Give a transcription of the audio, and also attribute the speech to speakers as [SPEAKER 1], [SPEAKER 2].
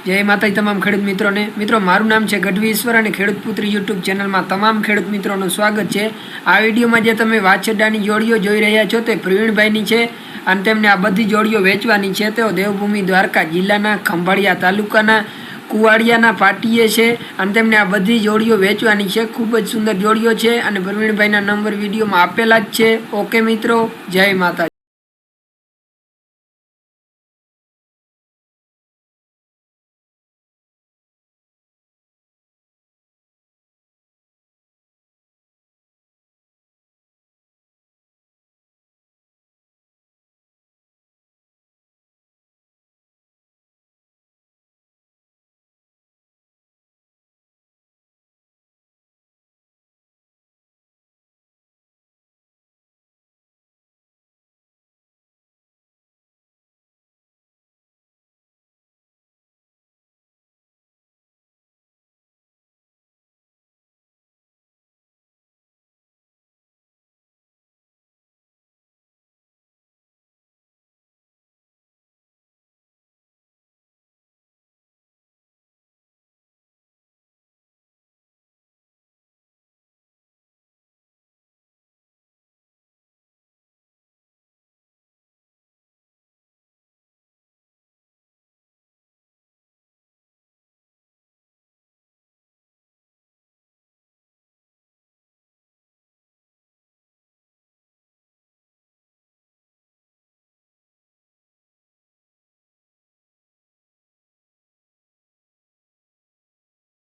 [SPEAKER 1] જય માતાજી તમામ ખેડૂત મિત્રોને। મિત્રો મારું નામ છે ગઢવી ઈશ્વર અને ખેડૂત પુત્રી યુટ્યુબ ચેનલમાં તમામ ખેડૂત મિત્રોનું સ્વાગત છે। આ વિડીયોમાં જે તમે વાછરડાની જોડીઓ જોઈ રહ્યા છો તે પ્રવીણભાઈની છે અને તેમને આ બધી જોડીઓ વેચવાની છે। તેઓ દેવભૂમિ દ્વારકા જિલ્લાના ખંભાળિયા તાલુકાના કુવાડિયાના પાટીએ છે અને તેમને આ બધી જોડીઓ વેચવાની છે। ખૂબ જ સુંદર જોડીઓ છે અને પ્રવીણભાઈના નંબર વિડીયોમાં આપેલા જ છે। ઓકે મિત્રો, જય માતાજી।